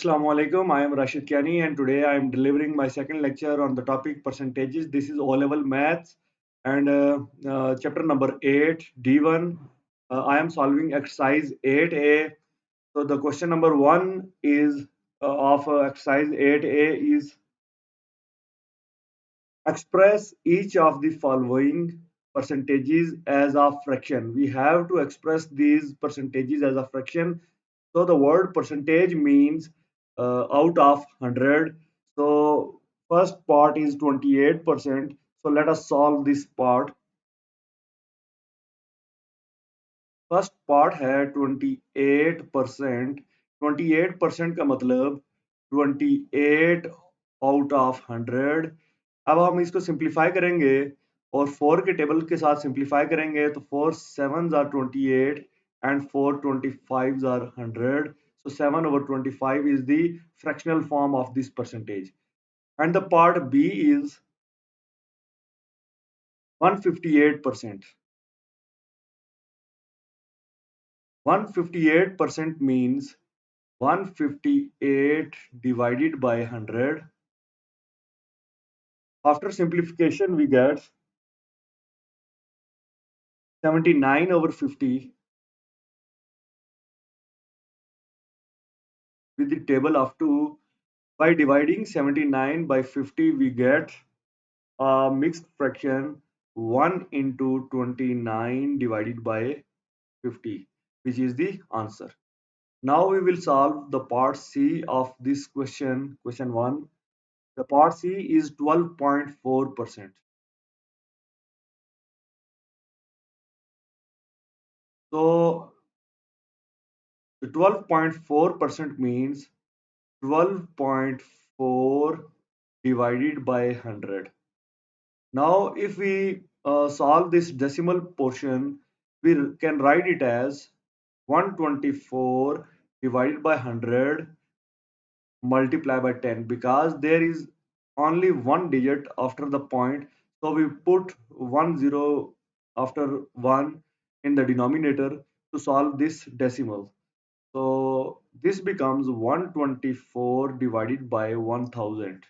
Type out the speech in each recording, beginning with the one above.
Assalamu alaikum. I am Rashid KIYANI and today I am delivering my second lecture on the topic percentages. This is O-level maths and chapter number 8 D1. I am solving exercise 8A. So the question number 1 is of exercise 8A is express each of the following percentages as a fraction. We have to express these percentages as a fraction. So the word percentage means out of 100. So first part is 28%. So let us solve this part. First part है 28%। 28% का मतलब 28 out of 100। अब हम इसको simplify करेंगे और 4 के table के साथ सिंप्लीफाई करेंगे तो 4 7s are 28 and 4 25s are 100। so 7 over 25 is the fractional form of this percentage, and the part B is 158%. 158% means 158 divided by 100. After simplification, we get 79 over 50 with the table of 2. By dividing 79 by 50, we get a mixed fraction 1 into 29 divided by 50, which is the answer. Now we will solve the part C of this question, question 1. The part C is 12.4%. So the 12.4% means 12.4 divided by 100. Now, if we solve this decimal portion, we can write it as 124 divided by 100 multiply by 10, because there is only one digit after the point. So we put 10 after 1 in the denominator to solve this decimal. So this becomes 124 divided by 1000.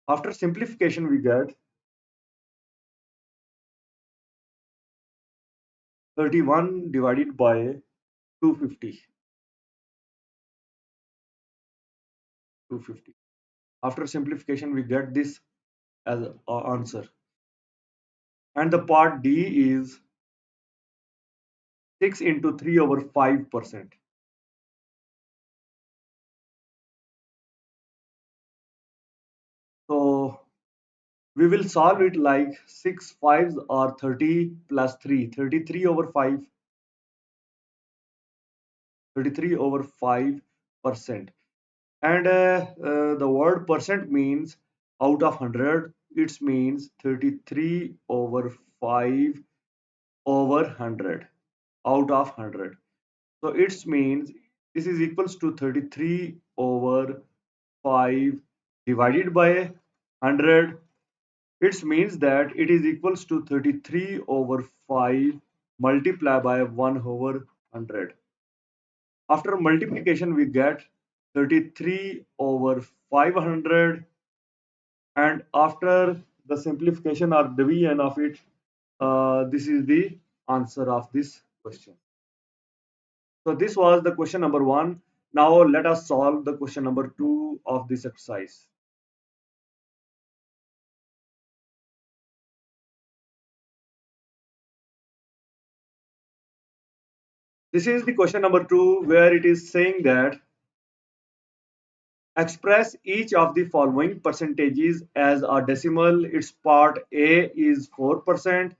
After simplification, we get 31 divided by 250. 250. After simplification, we get this as our answer. And the part D is 6 into 3 over 5%. So we will solve it like 6 5s are 30 plus 3, 33 over 5, 33 over 5%. And the word percent means out of 100. It means 33 over 5 over 100 out of 100. So it means this is equals to 33 over 5 divided by 100. It means that it is equals to 33 over 5 multiplied by 1 over 100. After multiplication, we get 33 over 500, and after the simplification or division of it, this is the answer of this question. So this was the question number 1. Now let us solve the question number 2 of this exercise. This is the question number 2, where it is saying that express each of the following percentages as a decimal. Its part A is 4%,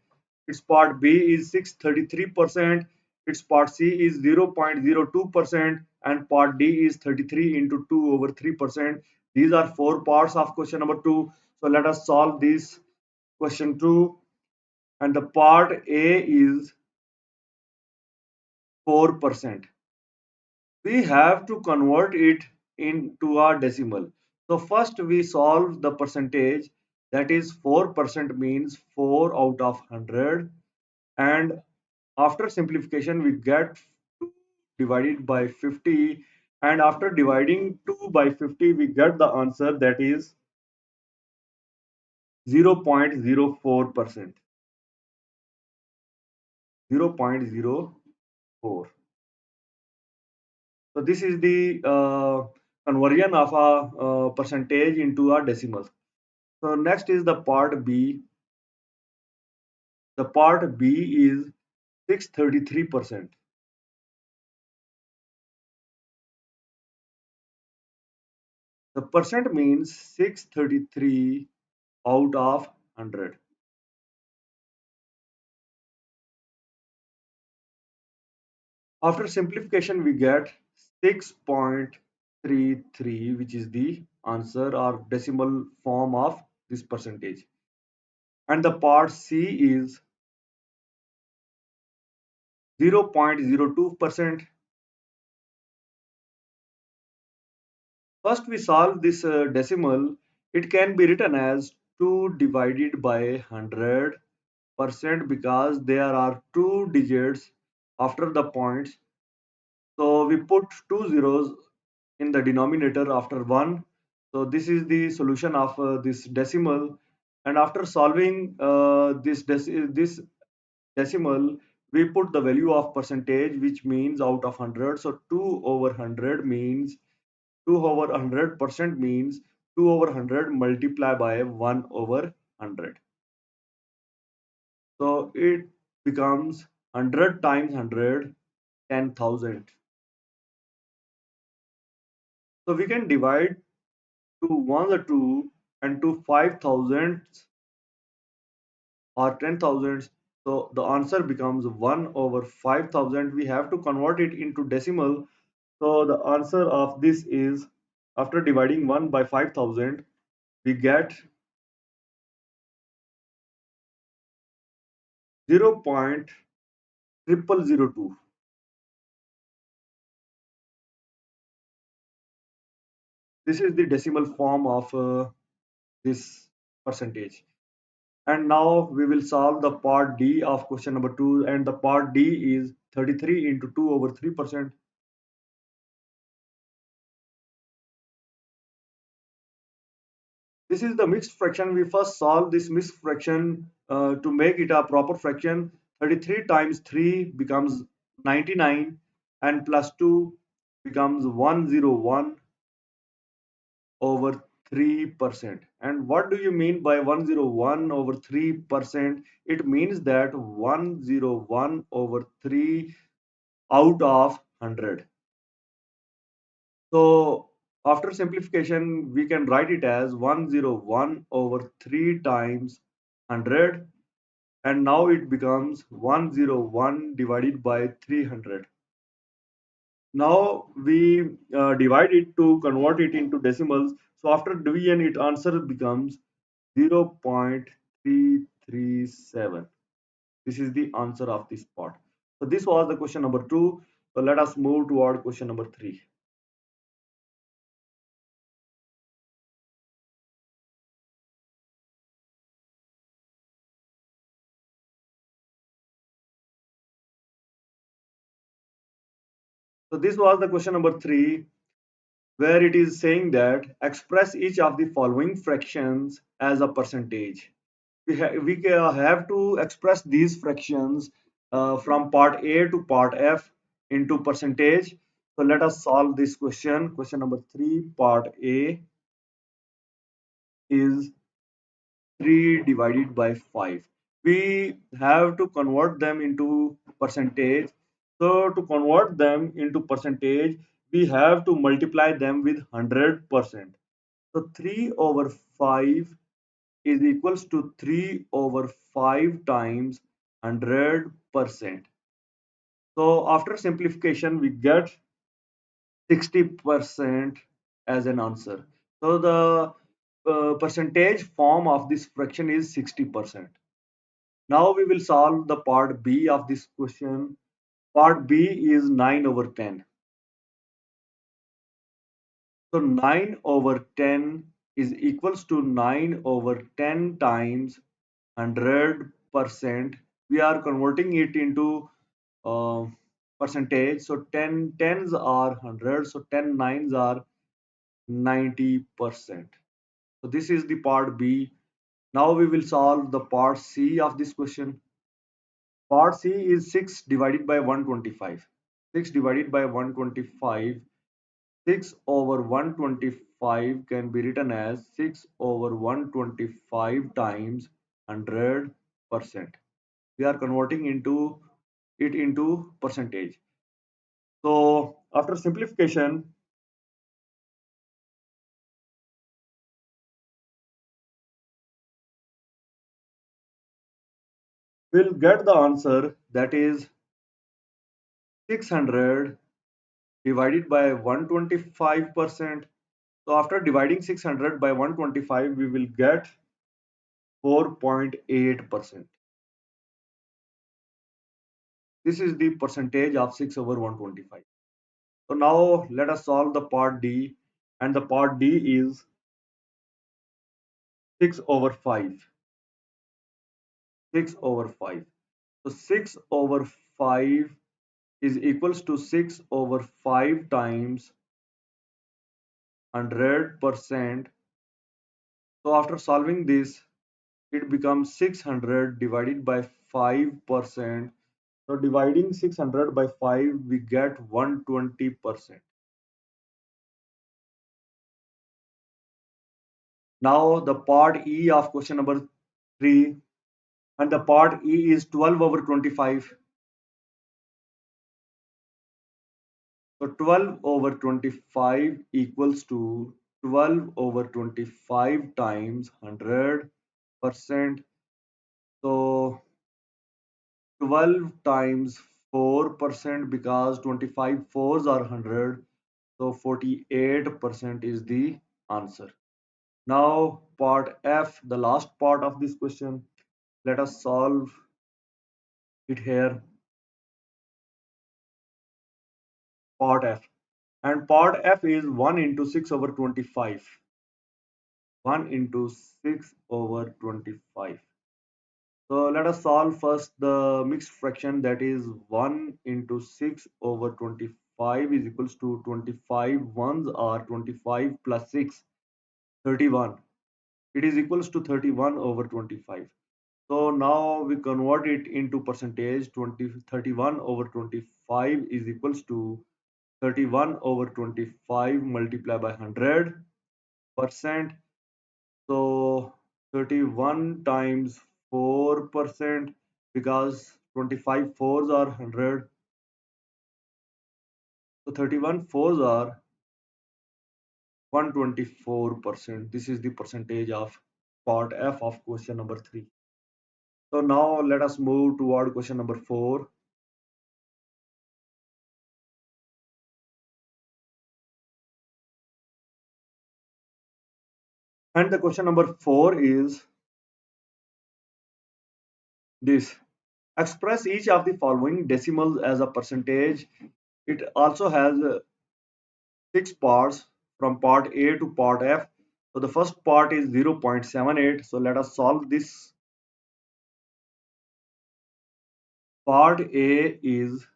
its part B is 633%, its part C is 0.02%, and part D is 33 into 2 over 3%. These are 4 parts of question number 2. So let us solve this question 2. And the part A is 4%. We have to convert it into a decimal. So first we solve the percentage, that is 4% means 4 out of 100, and after simplification we get 2 divided by 50, And after dividing 2 by 50, we get the answer that is 0.04%. 0.04. So this is the conversion of a percentage into a decimal. So next is the part B. The part B is 633%. The percent means 633 out of 100. After simplification, we get 6.33, which is the answer or decimal form of this percentage. And the part C is 0.02%. First, we solve this decimal. It can be written as 2 divided by 100% because there are two digits after the points. So we put two zeros in the denominator after 1. So this is the solution of this decimal. And after solving this decimal, we put the value of percentage, which means out of 100. So 2 over 100 means 2 over 100% means 2 over 100 multiplied by 1 over 100. So it becomes 100 times 100, 10,000. So we can divide to 1 or 2 and to 5,000 or 10,000. So the answer becomes 1 over 5,000. We have to convert it into decimal. So the answer of this is, after dividing 1 by 5,000, we get 0.0002. This is the decimal form of this percentage. And now we will solve the part D of question number 2, and the part D is 33 into 2 over 3%. This is the mixed fraction. We first solve this mixed fraction to make it a proper fraction. 33 times 3 becomes 99 and plus 2 becomes 101 over 3%. And what do you mean by 101 over 3%? It means that 101 over 3 out of 100. So after simplification, we can write it as 101 over 3 times 100, and now it becomes 101 divided by 300. Now we divide it to convert it into decimals. So after division, its answer becomes 0.337. This is the answer of this part. So this was the question number 2. So let us move toward question number 3. So this was the question number 3, where it is saying that express each of the following fractions as a percentage. We have to express these fractions from part A to part F into percentage. So let us solve this question. Question number 3, part A is 3 divided by 5. We have to convert them into percentage. So to convert them into percentage, we have to multiply them with 100%. So 3 over 5 is equals to 3 over 5 times 100%. So after simplification, we get 60% as an answer. So the percentage form of this fraction is 60%. Now we will solve the part B of this question. Part B is 9 over 10. So 9 over 10 is equals to 9 over 10 times 100%. We are converting it into percentage. So 10 tens are 100. So 10 nines are 90%. So this is the part B. Now we will solve the part C of this question. Part C is 6 divided by 125. 6 divided by 125. 6 over 125 can be written as 6 over 125 times 100%. We are converting it into percentage. So after simplification, we'll get the answer, that is 600 divided by 125%. So after dividing 600 by 125, we will get 4.8%. This is the percentage of 6 over 125. So now let us solve the part D, and the part D is 6 over 5. 6 over 5. So 6 over 5 is equals to 6 over 5 times 100%. So after solving this, it becomes 600 divided by 5%. So dividing 600 by 5, we get 120%. Now the part E of question number 3, and the part E is 12 over 25. So 12 over 25 equals to 12 over 25 times 100%. So 12 times 4%, because 25 fours are 100. So 48% is the answer. Now part F, the last part of this question. Let us solve it here. Part F. And part F is 1 into 6 over 25. 1 into 6 over 25. So let us solve first the mixed fraction, that is 1 into 6 over 25 is equals to 25 ones are 25 plus 6, 31. It is equals to 31 over 25. So now we convert it into percentage. 31 over 25 is equals to 31 over 25 multiplied by 100%. So 31 times 4%, because 25 fours are 100. So 31 fours are 124%. This is the percentage of part F of question number 3. So now let us move toward question number 4. And the question number 4 is this. Express each of the following decimals as a percentage. It also has 6 parts from part A to part F. So the first part is 0.78. So let us solve this. Part A is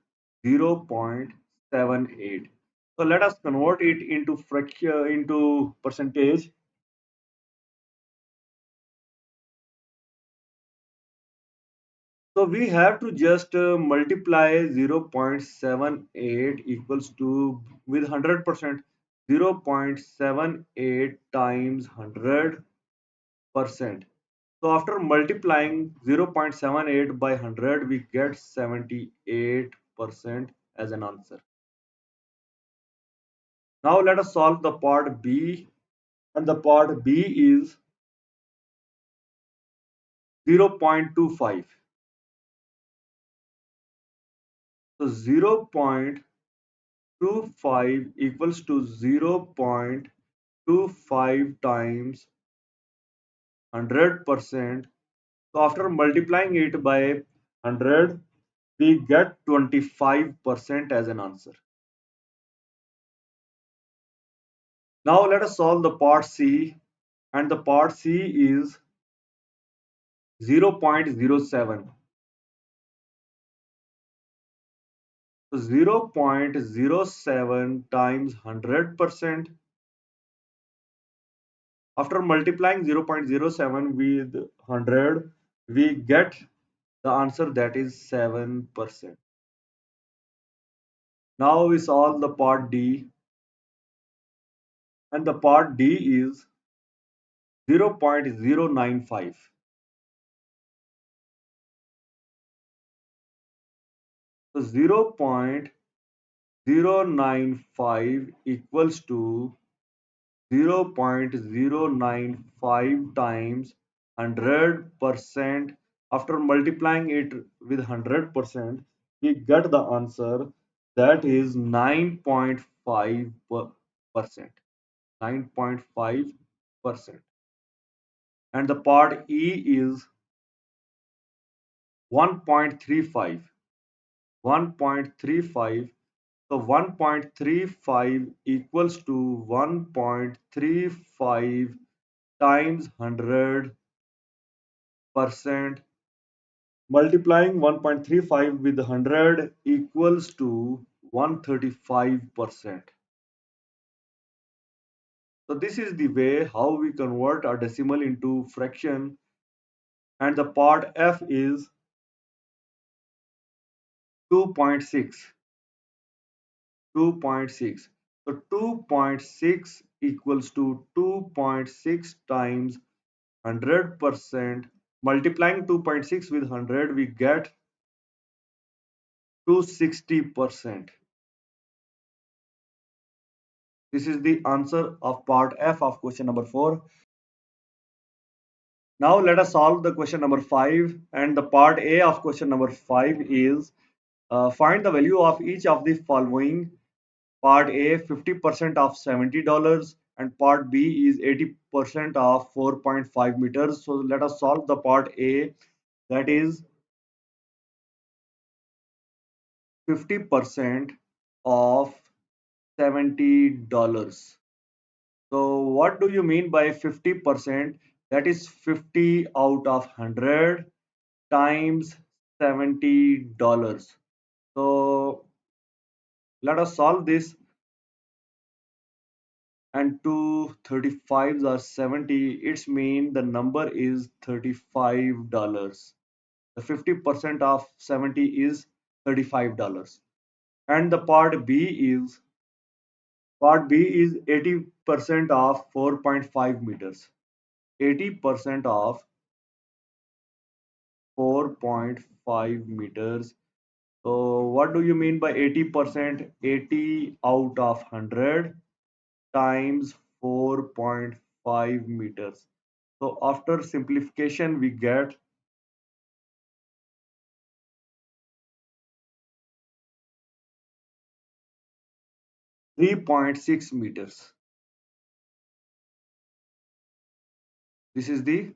0.78. So let us convert it into fraction, into percentage. So we have to just multiply 0.78 equals to with 100%. 0.78 times 100%. So after multiplying 0.78 by 100, we get 78% as an answer. Now let us solve the part B, and the part B is 0.25. So 0.25 equals to 0.25 times 100%. So after multiplying it by 100, we get 25% as an answer. Now let us solve the part C, and the part C is 0.07. So 0.07 times 100%. After multiplying 0.07 with 100, we get the answer that is 7%. Now we solve the part D, and the part D is 0.095. So 0.095 equals to 0.095 times 100%. After multiplying it with 100%, we get the answer that is 9.5%. 9.5%. And the part E is 1.35. 1.35. So 1.35 equals to 1.35 times 100%. Multiplying 1.35 with 100 equals to 135%. So this is the way how we convert a decimal into fraction, and the part F is 2.6. 2.6. So 2.6 equals to 2.6 times 100%. Multiplying 2.6 with 100, we get 260%. This is the answer of part F of question number 4. Now let us solve the question number 5, and the part A of question number 5 is find the value of each of the following. Part A 50% of $70 and part B is 80% of 4.5 meters. So let us solve the part A, that is 50% of $70. So what do you mean by 50%? That is 50 out of 100 times $70. So let us solve this, and 2 35s are 70. It's mean the number is $35. The 50% of 70 is $35. And the part B is 80% of 4.5 meters. 80% of 4.5 meters. So what do you mean by 80%? 80 out of 100 times 4.5 meters. So after simplification, we get 3.6 meters. This is the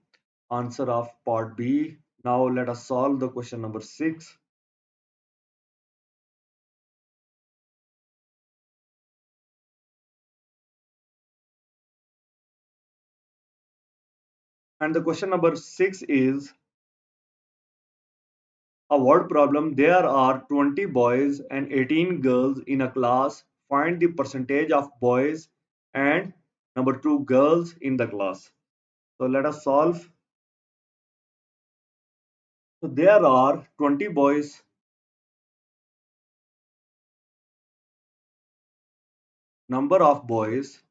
answer of part B. Now let us solve the question number 6. And the question number 6 is a word problem. There are 20 boys and 18 girls in a class. Find the percentage of boys and number 2 girls in the class. So let us solve. So there are 20 boys. Number of boys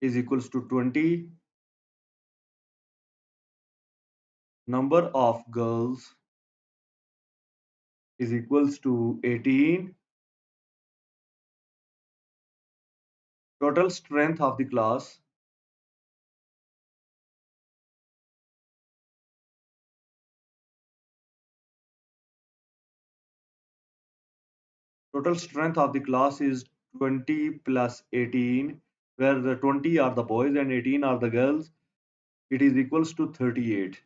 is equals to 20. Number of girls is equals to 18. Total strength of the class. Total strength of the class is 20 plus 18, where the 20 are the boys and 18 are the girls. It is equals to 38.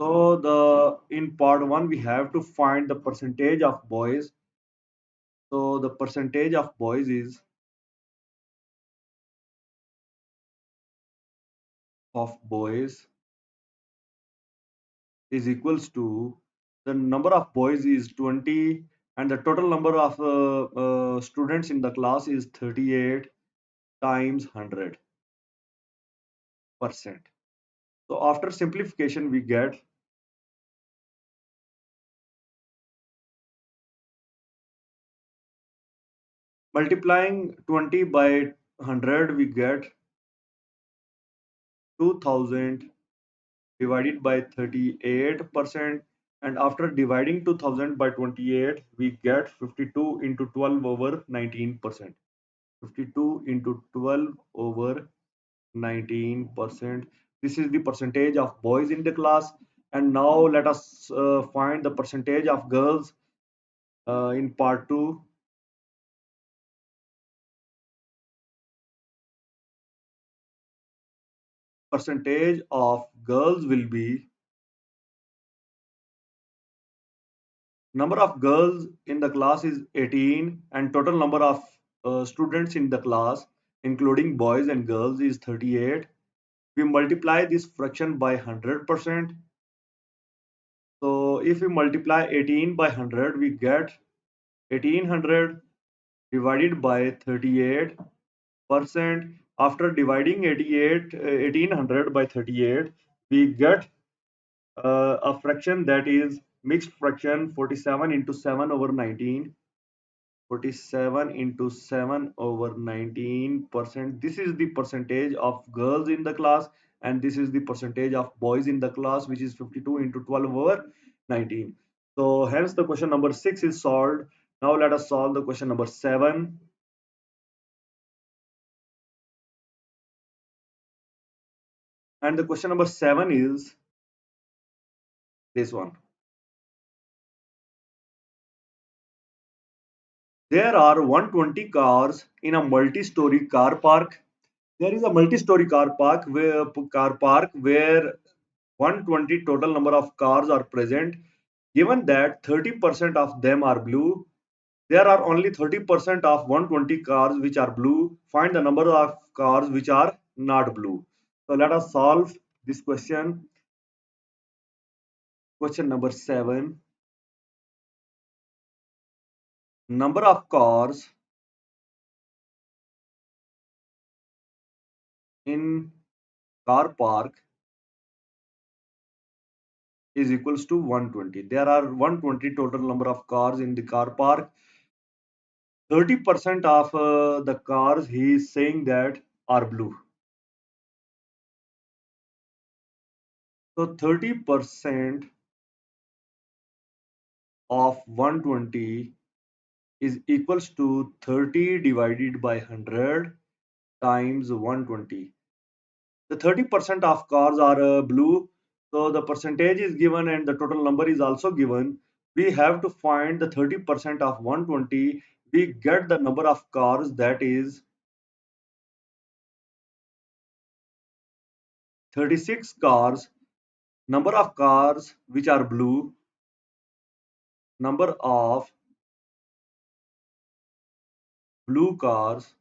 So the in part 1 we have to find the percentage of boys. So the percentage of boys is equals to The number of boys is 20, and the total number of students in the class is 38 times 100%. So after simplification, we get multiplying 20 by 100, we get 2000 divided by 38%. And after dividing 2000 by 28, we get 52 into 12 over 19%. 52 into 12 over 19%. This is the percentage of boys in the class. And now let us find the percentage of girls in part 2. Percentage of girls will be number of girls in the class is 18, and total number of students in the class including boys and girls is 38. We multiply this fraction by 100%. So if we multiply 18 by 100, we get 1800 divided by 38%. After dividing 1800 by 38, we get a fraction that is mixed fraction 47 into 7 over 19. 47 into 7 over 19%. This is the percentage of girls in the class, and this is the percentage of boys in the class, which is 52 into 12 over 19. So hence the question number 6 is solved. Now let us solve the question number 7. And the question number 7 is this one. There are 120 cars in a multi-story car park. There is a multi-story car park where 120 total number of cars are present. Given that 30% of them are blue, there are only 30% of 120 cars which are blue. Find the number of cars which are not blue. So let us solve this question. Question number 7. Number of cars in car park is equals to 120. There are 120 total number of cars in the car park. 30% of the cars he is saying that are blue. So 30% of 120 is equals to 30 divided by 100 times 120. The 30% of cars are blue, so the percentage is given and the total number is also given. We have to find the 30% of 120. We get the number of cars, that is 36 cars. Number of cars which are blue, number of blue cars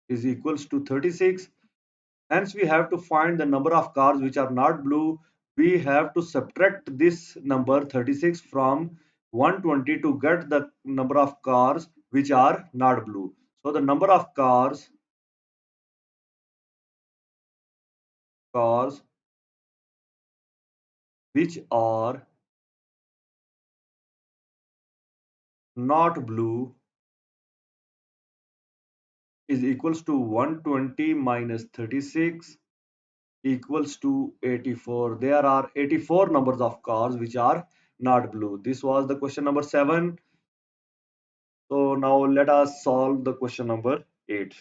is equals to 36. Hence, we have to find the number of cars which are not blue. We have to subtract this number 36 from 120 to get the number of cars which are not blue. So the number of cars which are not blue is equals to 120 minus 36 equals to 84. There are 84 numbers of cars which are not blue. This was the question number 7. So now let us solve the question number 8.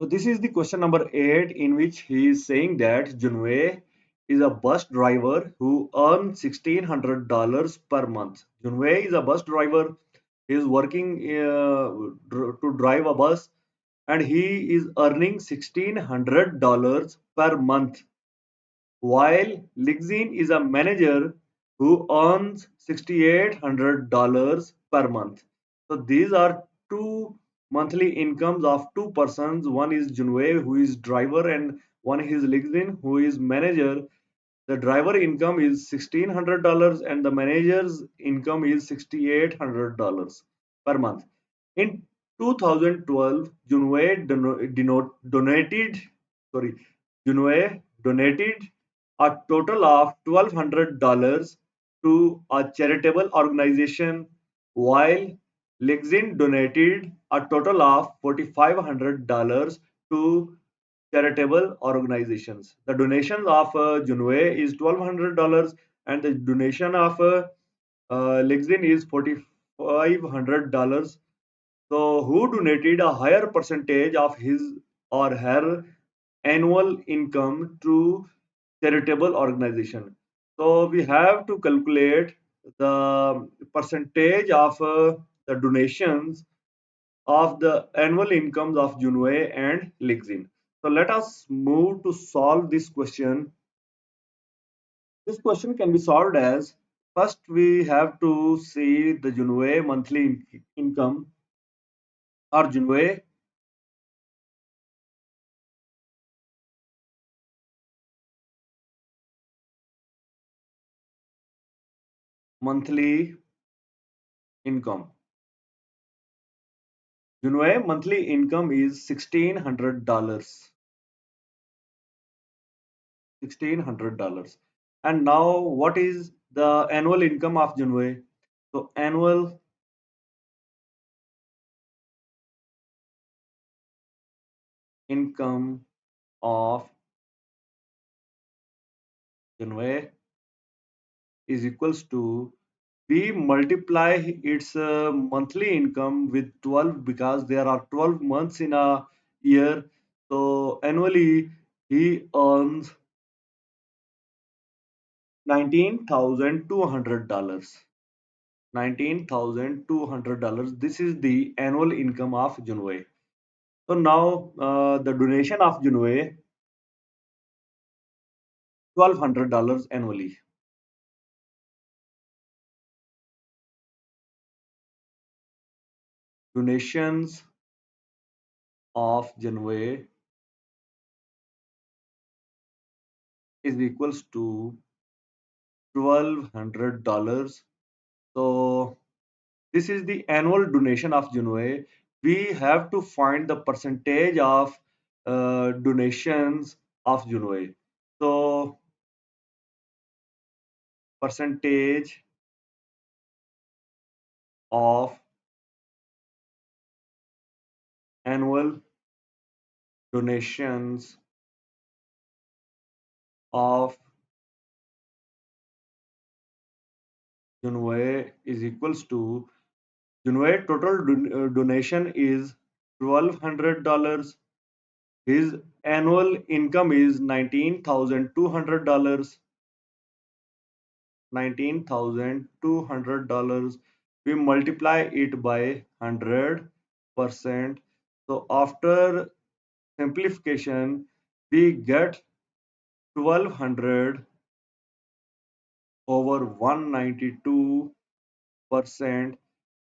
So this is the question number 8, in which he is saying that Junwei is a bus driver who earns $1,600 per month. Junwei is a bus driver. He is working to drive a bus, and he is earning $1,600 per month. While Lixin is a manager who earns $6,800 per month. So these are two monthly incomes of two persons. One is Junwei, who is driver, and one is Ligzin, who is manager. The driver income is $1,600 and the manager's income is $6,800 per month. In 2012, donated, sorry, Junwei donated a total of $1,200 to a charitable organization, while Lexin donated a total of $4,500 to charitable organizations. The donation of Junwei is $1,200 and the donation of Lexin is $4,500. So, who donated a higher percentage of his or her annual income to charitable organization? So, we have to calculate the percentage of the donations of the annual incomes of Junwei and Lixin. So, let us move to solve this question. This question can be solved as first we have to see the Junwei monthly income or Junwei monthly income. Junwei monthly income is $1,600. $1,600. And now what is the annual income of Junwei? So annual income of Junwei is equals to we multiply its monthly income with 12 because there are 12 months in a year. So annually he earns $19,200. $19,200. This is the annual income of Junwei. So now the donation of Junwei $1,200 annually. Donations of Junwei is equals to $1,200. So this is the annual donation of Junwei. We have to find the percentage of donations of Junwei. So percentage of annual donations of Junwei is equals to Junwei total donation is $1,200. His annual income is $19,200. $19,200. We multiply it by 100%. So after simplification, we get 1200 over 192%.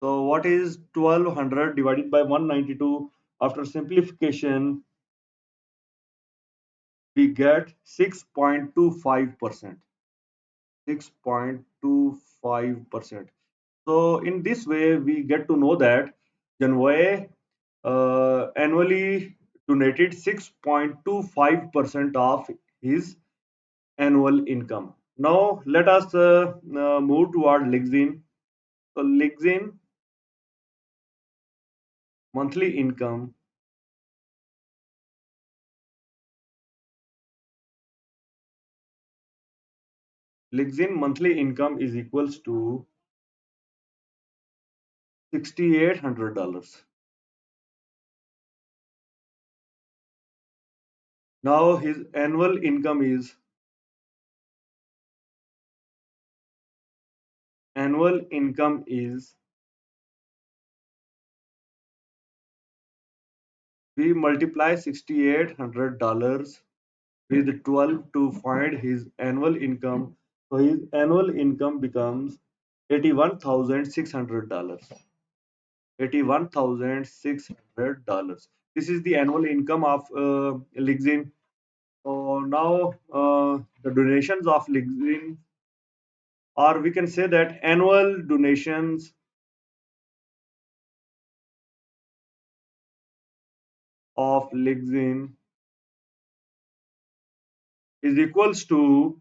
So what is 1200 divided by 192? After simplification, we get 6.25%. 6.25%. So in this way, we get to know that Janway annually donated 6.25% of his annual income. Now let us move toward Lixin. So Lixin monthly income. Lixin monthly income is equals to $6,800. Now his annual income is we multiply $6,800 with 12 to find his annual income. So his annual income becomes $81,600. $81,600. This is the annual income of Lixin. So now the donations of Lixin, or we can say that annual donations of Lixin is equals to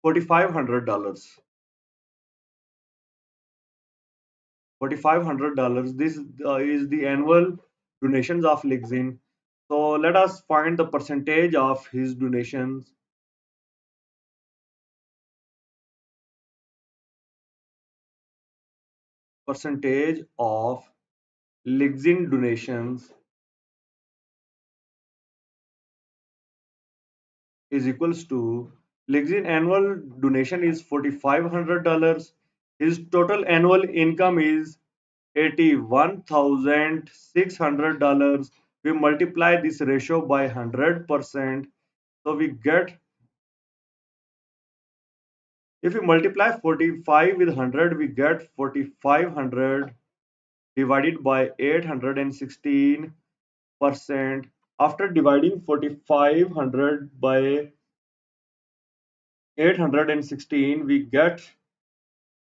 $4,500. $4,500. This is the annual donations of Lixin. So let us find the percentage of his donations. Percentage of Lixin donations is equals to Lixin annual donation is $4,500. His total annual income is $81,600. We multiply this ratio by 100%. So we get, if we multiply 45 with 100, we get 4,500 divided by 816%. After dividing 4,500 by 816, we get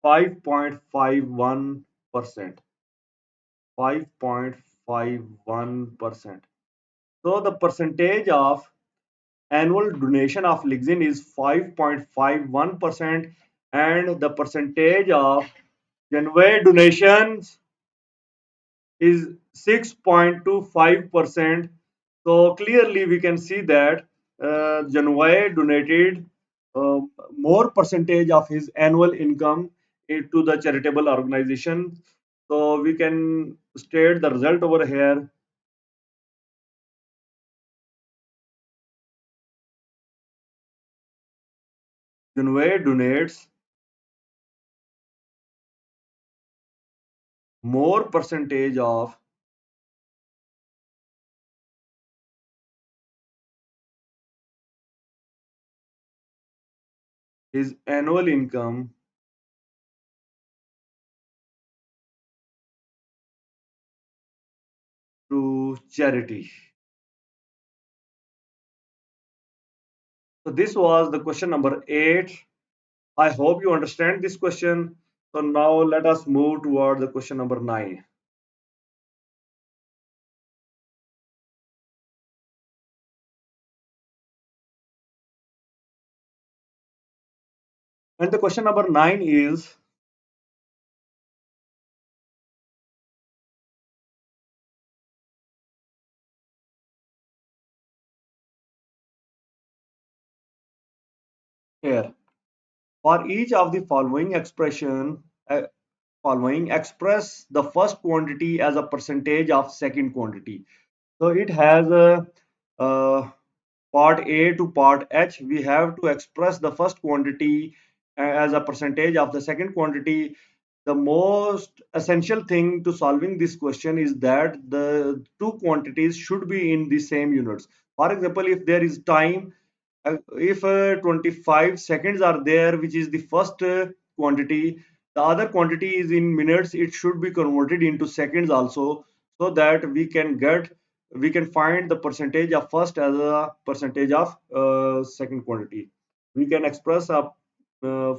5.51%. 5.51%. So the percentage of annual donation of Lixin is 5.51%, and the percentage of January donations is 6.25%. So clearly we can see that January donated more percentage of his annual income to the charitable organization. So we can state the result over here. January donates more percentage of his annual income to charity. So this was the question number 8. I hope you understand this question. So now let us move toward the question number 9. And the question number 9 is, here. For each of the following express the first quantity as a percentage of second quantity. So it has a part A to part H. We have to express the first quantity as a percentage of the second quantity. The most essential thing to solving this question is that the two quantities should be in the same units. For example, if there is time, if 25 seconds are there, which is the first quantity, the other quantity is in minutes, it should be converted into seconds also, so that we can find the percentage of first as a percentage of second quantity. We can express a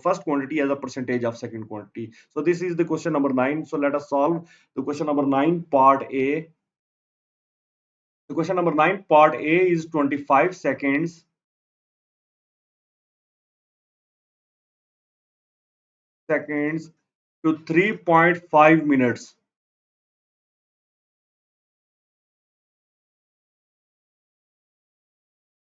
first quantity as a percentage of second quantity. So this is the question number 9. So let us solve the question number 9 part A. The question number 9 part A is 25 seconds to 3.5 minutes.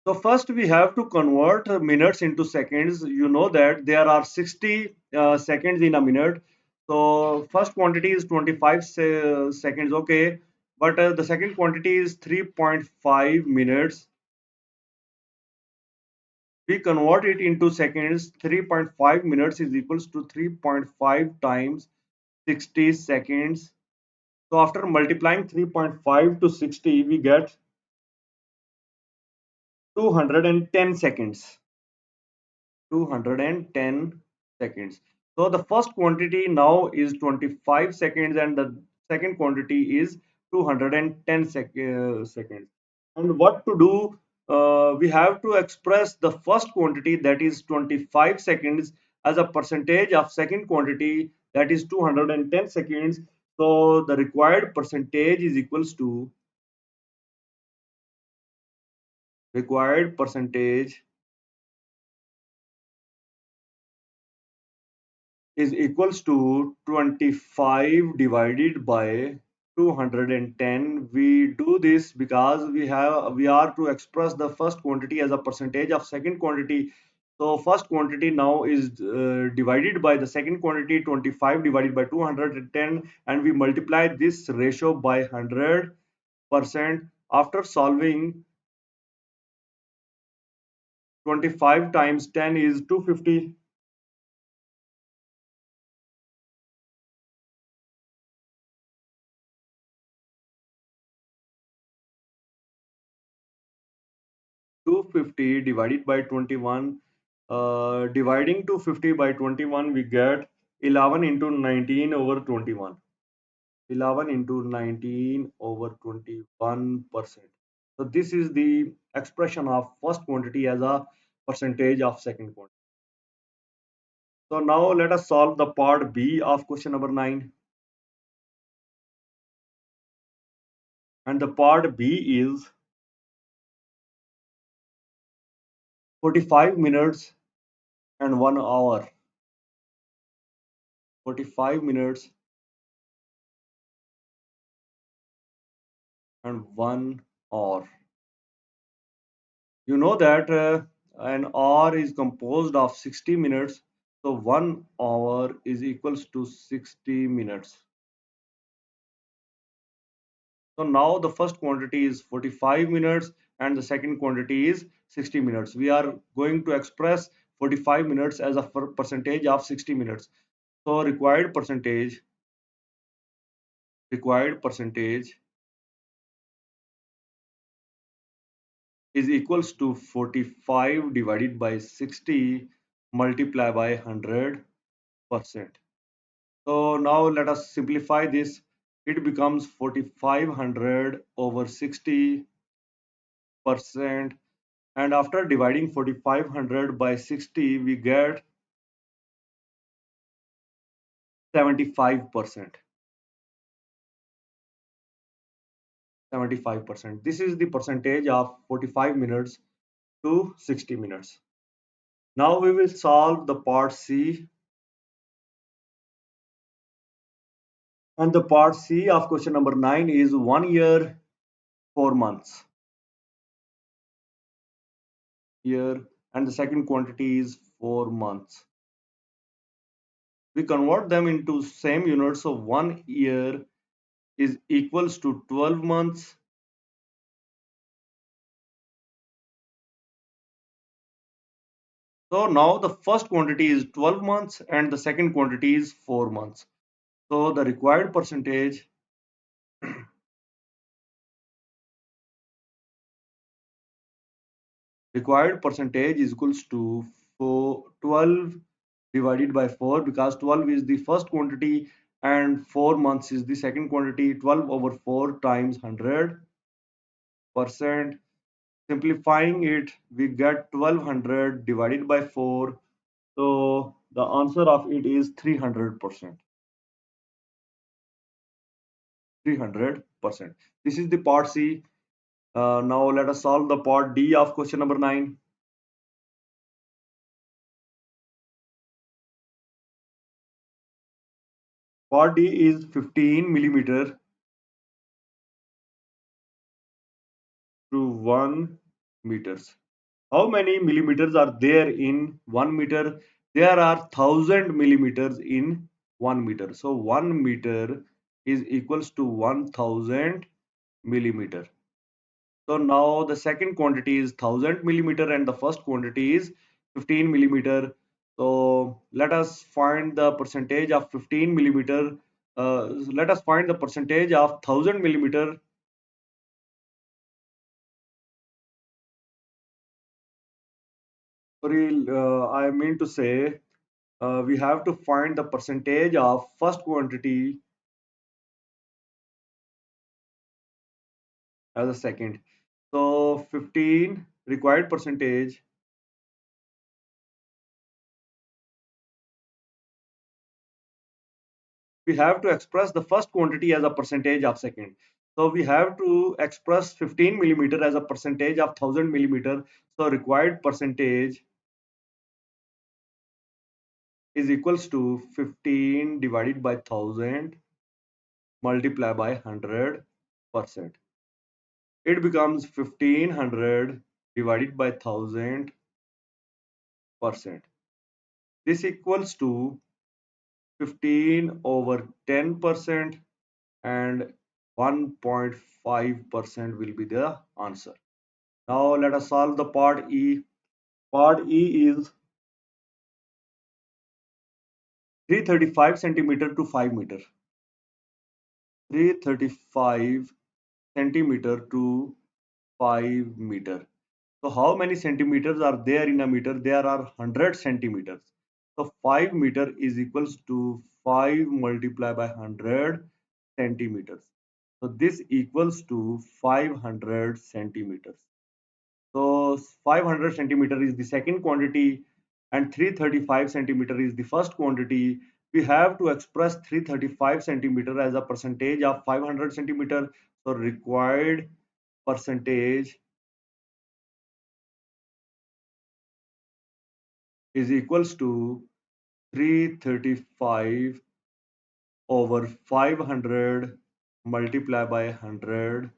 So first we have to convert minutes into seconds. You know that there are 60 seconds in a minute. So first quantity is 25 seconds, okay. But the second quantity is 3.5 minutes. We convert it into seconds. 3.5 minutes is equals to 3.5 times 60 seconds. So after multiplying 3.5 to 60, we get 210 seconds. 210 seconds. So the first quantity now is 25 seconds and the second quantity is 210 seconds. And what to do? We have to express the first quantity, that is 25 seconds, as a percentage of second quantity, that is 210 seconds. So the required percentage is equals to required percentage is equals to 25 divided by 210. We do this because we are to express the first quantity as a percentage of second quantity. So first quantity now is divided by the second quantity, 25 divided by 210, and we multiply this ratio by 100%. After solving, 25 times 10 is 250. 250 divided by 21, dividing 250 by 21, we get 11 into 19 over 21. 11 into 19 over 21%. So this is the expression of first quantity as a percentage of second quantity. So now let us solve the part B of question number 9. And the part B is 45 minutes and 1 hour. 45 minutes and 1 hour. You know that an hour is composed of 60 minutes, so 1 hour is equals to 60 minutes. So now the first quantity is 45 minutes and the second quantity is 60 minutes. We are going to express 45 minutes as a percentage of 60 minutes. So required percentage is equals to 45 divided by 60 multiplied by 100%. So now let us simplify this. It becomes 4500 over 60%. And after dividing 4500 by 60, we get 75%. 75%. This is the percentage of 45 minutes to 60 minutes. Now we will solve the part C. And the part C of question number 9 is 1 year, 4 months. Year, and the second quantity is 4 months. We convert them into same units. So 1 year is equals to 12 months. So now the first quantity is 12 months and the second quantity is 4 months. So the required percentage is equals to 12 divided by 4, because 12 is the first quantity and 4 months is the second quantity. 12 over 4 times 100%. Simplifying it, we get 1200 divided by 4. So the answer of it is 300%. 300%. This is the part C. Now let us solve the part D of question number 9. Part D is 15 millimeter to 1 meters. How many millimeters are there in 1 meter? There are 1000 millimeters in 1 meter. So 1 meter is equals to 1000 millimeter. So now the second quantity is 1000 millimeter and the first quantity is 15 millimeter. So let us find the percentage of 15 millimeter. Let us find the percentage of 1000 millimeter. Sorry, I mean to say we have to find the percentage of first quantity as a second. So 15 required percentage. We have to express the first quantity as a percentage of second. So we have to express 15 millimeter as a percentage of 1000 millimeter. So required percentage is equals to 15 divided by 1000 multiplied by 100%. It becomes 1500 divided by 1000%. This equals to 15 over 10% and 1.5% will be the answer. Now let us solve the part E. Part E is 335 centimeter to 5 meter. 335 centimeter to 5 meter. So how many centimeters are there in a meter? There are 100 centimeters. So 5 meter is equals to 5 multiplied by 100 centimeters. So this equals to 500 centimeters. So 500 centimeter is the second quantity and 335 centimeter is the first quantity. We have to express 335 centimeter as a percentage of 500 centimeter. So required percentage is equals to 335 over 500 multiplied by 100%.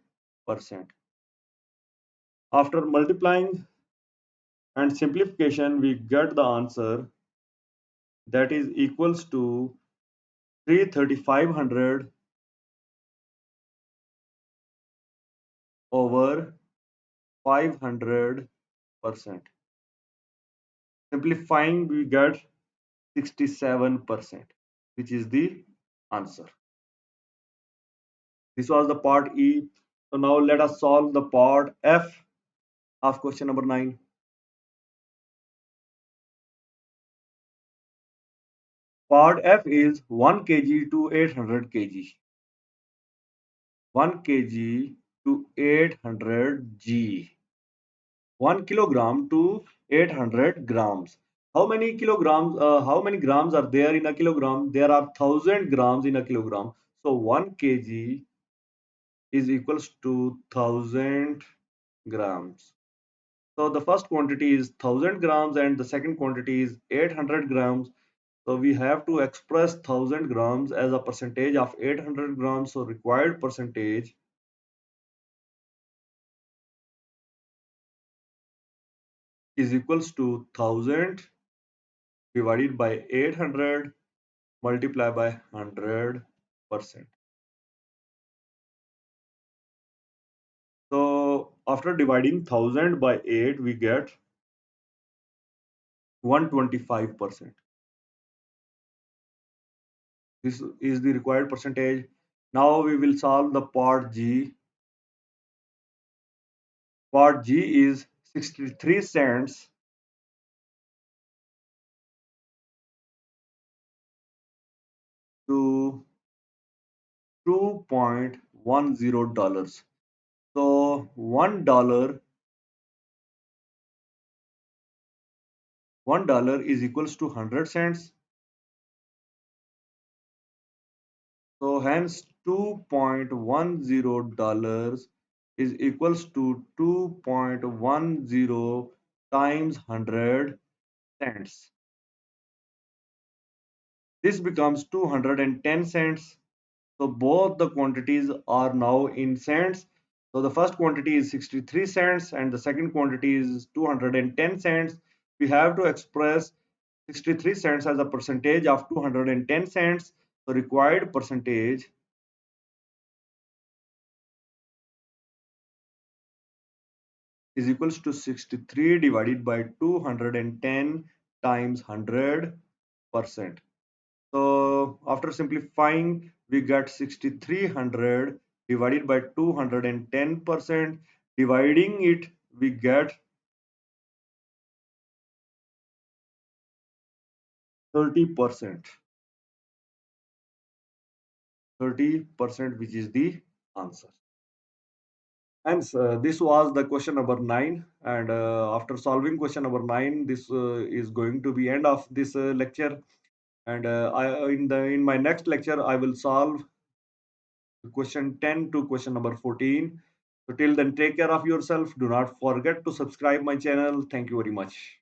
After multiplying and simplification, we get the answer that is equals to 33500 over 500%. Simplifying, we get 67%, which is the answer. This was the part E. So now let us solve the part F of question number 9. Part F is 1 kg to 800 kg. 1 kg to 800 g. 1 kilogram to 800 grams. How many kilograms, how many grams are there in a kilogram? There are 1000 grams in a kilogram. So 1 kg is equals to 1000 grams. So the first quantity is 1000 grams and the second quantity is 800 grams. So we have to express 1000 grams as a percentage of 800 grams. So required percentage is equals to 1000 divided by 800 multiplied by 100%. So after dividing 1000 by 8, we get 125%. This is the required percentage. Now we will solve the part G. Part G is 63 cents to $2.10. So $1 is equals to 100 cents. So hence $2.10 is equals to 2.10 times 100 cents. This becomes 210 cents. So both the quantities are now in cents. So the first quantity is 63 cents and the second quantity is 210 cents. We have to express 63 cents as a percentage of 210 cents. The required percentage is equals to 63 divided by 210 times 100%. So after simplifying, we get 6300 divided by 210%. Dividing it, we get 30%. 30%, which is the answer. And this was the question number 9. And after solving question number 9, this is going to be end of this lecture. And in my next lecture, I will solve question 10 to question number 14. So till then, take care of yourself. Do not forget to subscribe my channel. Thank you very much.